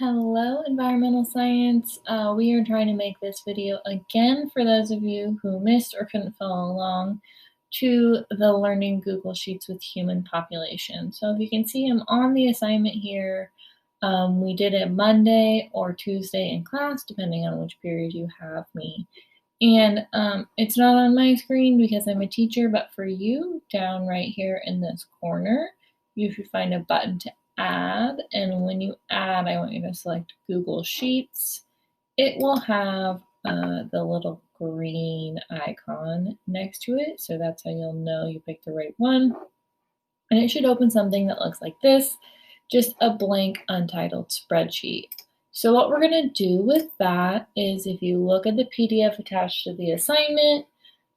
Hello, environmental science. We are trying to make this video again for those of you who missed or couldn't follow along to the Learning Google Sheets with Human Population. So if you can see, I'm on the assignment here. We did it Monday or Tuesday in class, depending on which period you have me. And it's not on my screen because I'm a teacher, but for you, down right here in this corner, you should find a button to add. And when you add, I want you to select Google Sheets. It will have the little green icon next to it. So that's how you'll know you picked the right one. And it should open something that looks like this, just a blank untitled spreadsheet. So what we're going to do with that is, if you look at the PDF attached to the assignment,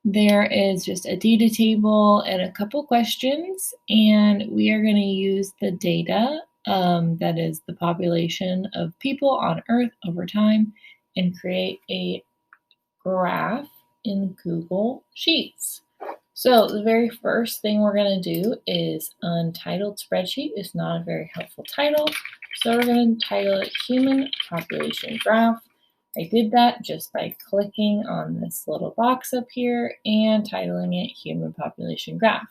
there is just a data table and a couple questions, and we are going to use the data, that is the population of people on Earth over time, and create a graph in Google Sheets. So the very first thing we're going to do is untitled spreadsheet. Is not a very helpful title. So we're going to title it Human Population Graph. I did that just by clicking on this little box up here and titling it Human Population Graph.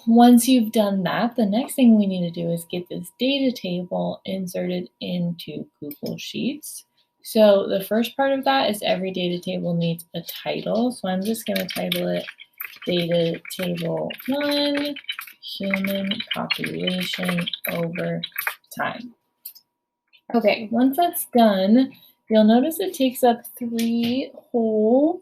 Once you've done that, the next thing we need to do is get this data table inserted into Google Sheets. So the first part of that is every data table needs a title. So I'm just going to title it Data Table 1, Human Population Over Time. Okay, once that's done, you'll notice it takes up 3 whole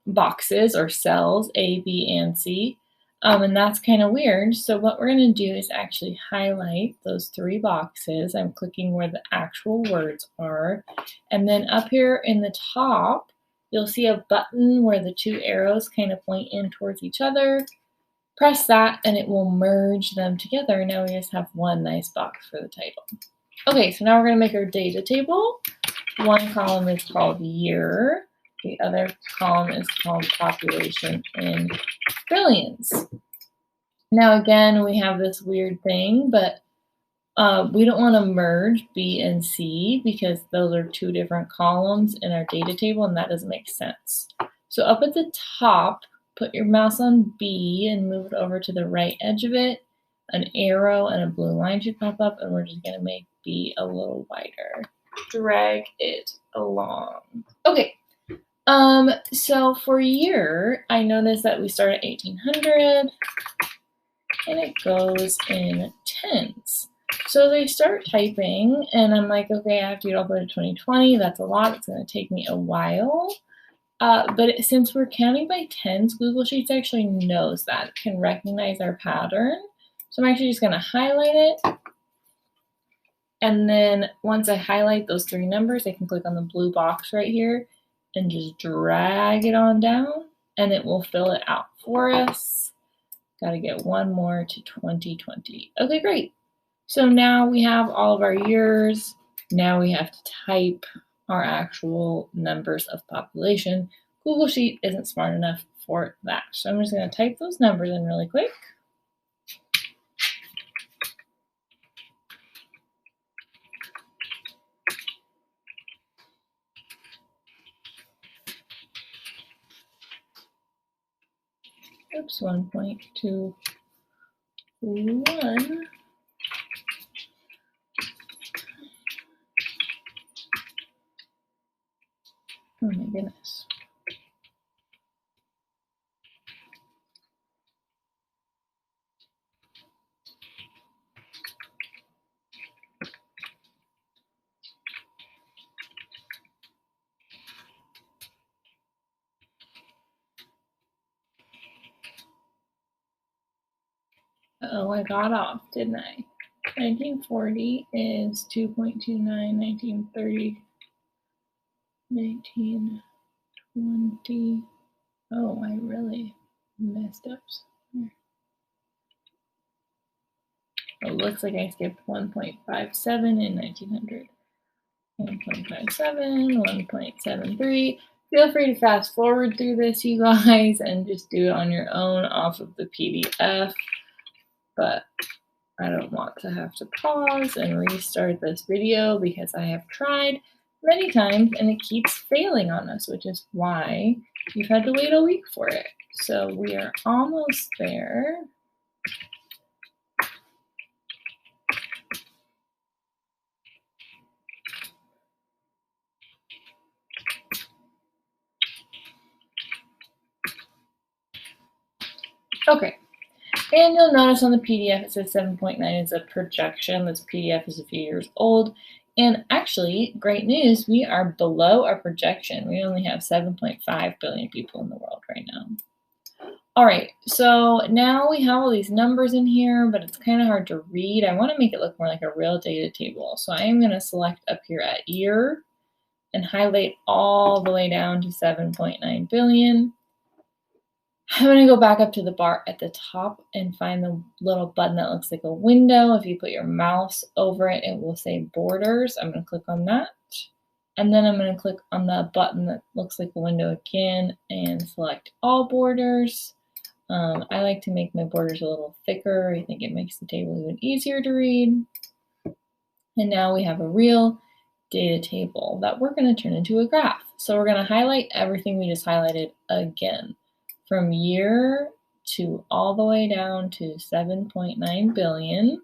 boxes or cells, A, B, and C. And that's kind of weird. So what we're going to do is actually highlight those 3 boxes. I'm clicking where the actual words are. And then up here in the top, you'll see a button where the 2 arrows kind of point in towards each other. Press that and it will merge them together. Now we just have one nice box for the title. Okay, so now we're going to make our data table. One column is called year. The other column is called population in billions. Now again, we have this weird thing, but we don't want to merge B and C because those are 2 different columns in our data table, and that doesn't make sense. So up at the top, put your mouse on B and move it over to the right edge of it. An arrow and a blue line should pop up, and we're just going to make B a little wider. Drag it along. Okay. So for year, I noticed that we start at 1800 and it goes in tens. So they start typing and I'm like, okay, I have to get all the way to 2020. That's a lot. It's going to take me a while. But since we're counting by tens, Google Sheets actually knows that. It can recognize our pattern. So I'm actually just going to highlight it. And then once I highlight those 3 numbers, I can click on the blue box right here and just drag it on down and it will fill it out for us. Got to get one more to 2020. Okay, great. So now we have all of our years. Now we have to type our actual numbers of population. Google Sheet isn't smart enough for that. So I'm just going to type those numbers in really quick. Oops, 1.21. Oh my goodness. Oh, I got off, didn't I? 1940 is 2.29, 1930, 1920. Oh, I really messed up somewhere. Oh, it looks like I skipped 1.57 in 1900. 1.57, 1.73. Feel free to fast forward through this, you guys, and just do it on your own off of the PDF. But I don't want to have to pause and restart this video because I have tried many times and it keeps failing on us, which is why you've had to wait a week for it. So we are almost there. Okay, and you'll notice on the PDF it says 7.9 is a projection. This PDF is a few years old. And actually, great news, we are below our projection. We only have 7.5 billion people in the world right now. All right, so now we have all these numbers in here, but it's kind of hard to read. I want to make it look more like a real data table. So I am going to select up here at year and highlight all the way down to 7.9 billion. I'm going to go back up to the bar at the top and find the little button that looks like a window. If you put your mouse over it, it will say borders. I'm going to click on that. And then I'm going to click on the button that looks like a window again and select all borders. I like to make my borders a little thicker. I think it makes the table even easier to read. And now we have a real data table that we're going to turn into a graph. So we're going to highlight everything we just highlighted again, from year to all the way down to 7.9 billion.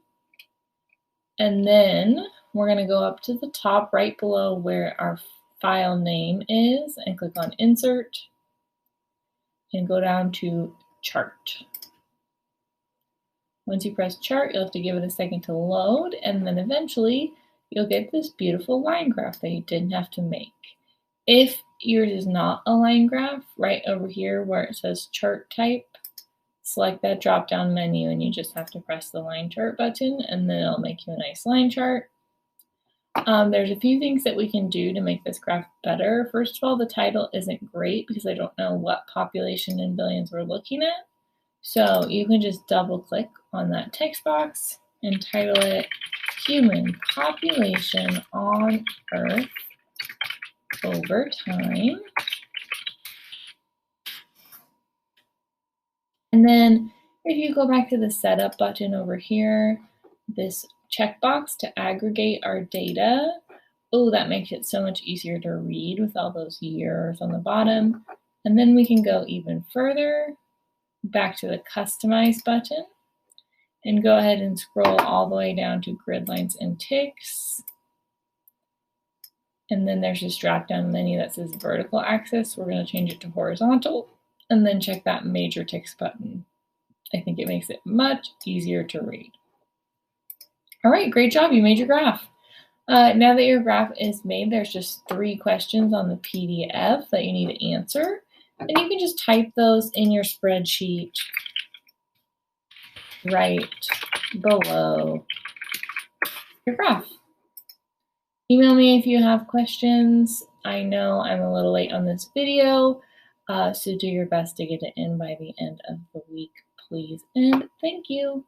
And then we're going to go up to the top right below where our file name is and click on Insert and go down to Chart. Once you press Chart, you'll have to give it a second to load, and then eventually you'll get this beautiful line graph that you didn't have to make. If yours is not a line graph, right over here where it says Chart Type, select that drop-down menu and you just have to press the line chart button and then it'll make you a nice line chart. There's a few things that we can do to make this graph better. First of all, the title isn't great because I don't know what population in billions we're looking at. So you can just double click on that text box and title it Human Population on Earth Over Time. And then if you go back to the setup button over here, this checkbox to aggregate our data, oh, that makes it so much easier to read with all those years on the bottom. And then we can go even further back to the Customize button and go ahead and scroll all the way down to grid lines and ticks. And then there's this drop-down menu that says vertical axis. We're going to change it to horizontal and then check that major ticks button. I think it makes it much easier to read. All right, great job. You made your graph. Now that your graph is made, there's just 3 questions on the PDF that you need to answer. And you can just type those in your spreadsheet right below your graph. Email me if you have questions. I know I'm a little late on this video, so do your best to get it in by the end of the week, please. And thank you.